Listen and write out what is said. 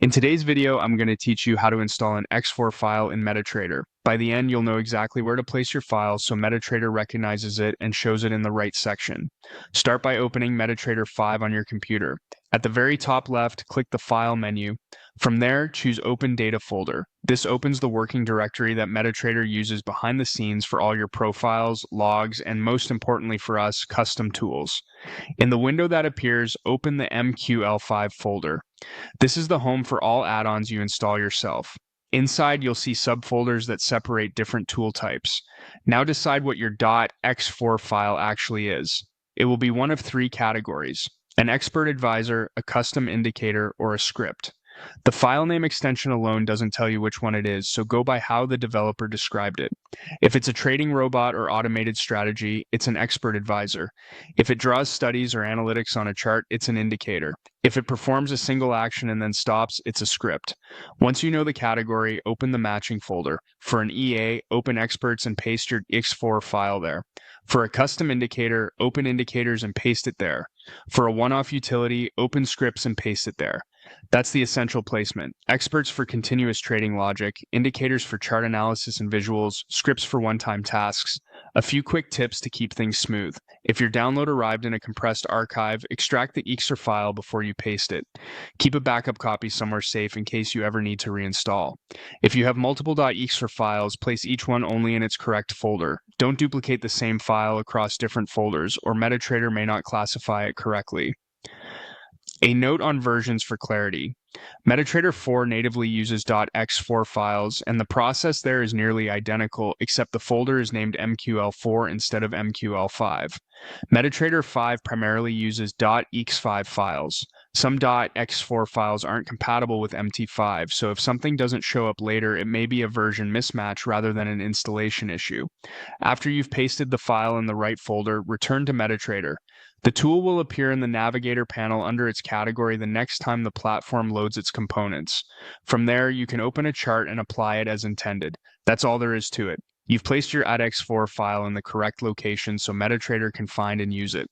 In today's video, I'm going to teach you how to install an ex4 file in Metatrader. By the end, you'll know exactly where to place your file so Metatrader recognizes it and shows it in the right section. Start by opening Metatrader 5 on your computer. At the very top left, click the File menu. From there, choose Open Data Folder. This opens the working directory that Metatrader uses behind the scenes for all your profiles, logs, and most importantly for us, custom tools. In the window that appears, open the MQL5 folder. This is the home for all add-ons you install yourself. Inside, you'll see subfolders that separate different tool types. Now decide what your .ex4 file actually is. It will be one of three categories: an expert advisor, a custom indicator, or a script. The file name extension alone doesn't tell you which one it is, so go by how the developer described it. If it's a trading robot or automated strategy, it's an expert advisor. If it draws studies or analytics on a chart, it's an indicator. If it performs a single action and then stops, it's a script. Once you know the category, open the matching folder. For an EA, open experts and paste your ex4 file there. For a custom indicator, open indicators and paste it there. For a one-off utility, open scripts and paste it there. That's the essential placement. Experts for continuous trading logic, indicators for chart analysis and visuals, scripts for one-time tasks. A few quick tips to keep things smooth. If your download arrived in a compressed archive, extract the ex4 file before you paste it. Keep a backup copy somewhere safe in case you ever need to reinstall. If you have multiple .ex4 files, place each one only in its correct folder. Don't duplicate the same file across different folders, or Metatrader may not classify it correctly. A note on versions for clarity. Metatrader 4 natively uses .ex4 files, and the process there is nearly identical, except the folder is named MQL4 instead of MQL5. Metatrader 5 primarily uses .ex5 files. Some .ex4 files aren't compatible with MT5, so if something doesn't show up later, it may be a version mismatch rather than an installation issue. After you've pasted the file in the right folder, return to Metatrader. The tool will appear in the Navigator panel under its category the next time the platform loads its components. From there, you can open a chart and apply it as intended. That's all there is to it. You've placed your .ex4 file in the correct location so Metatrader can find and use it.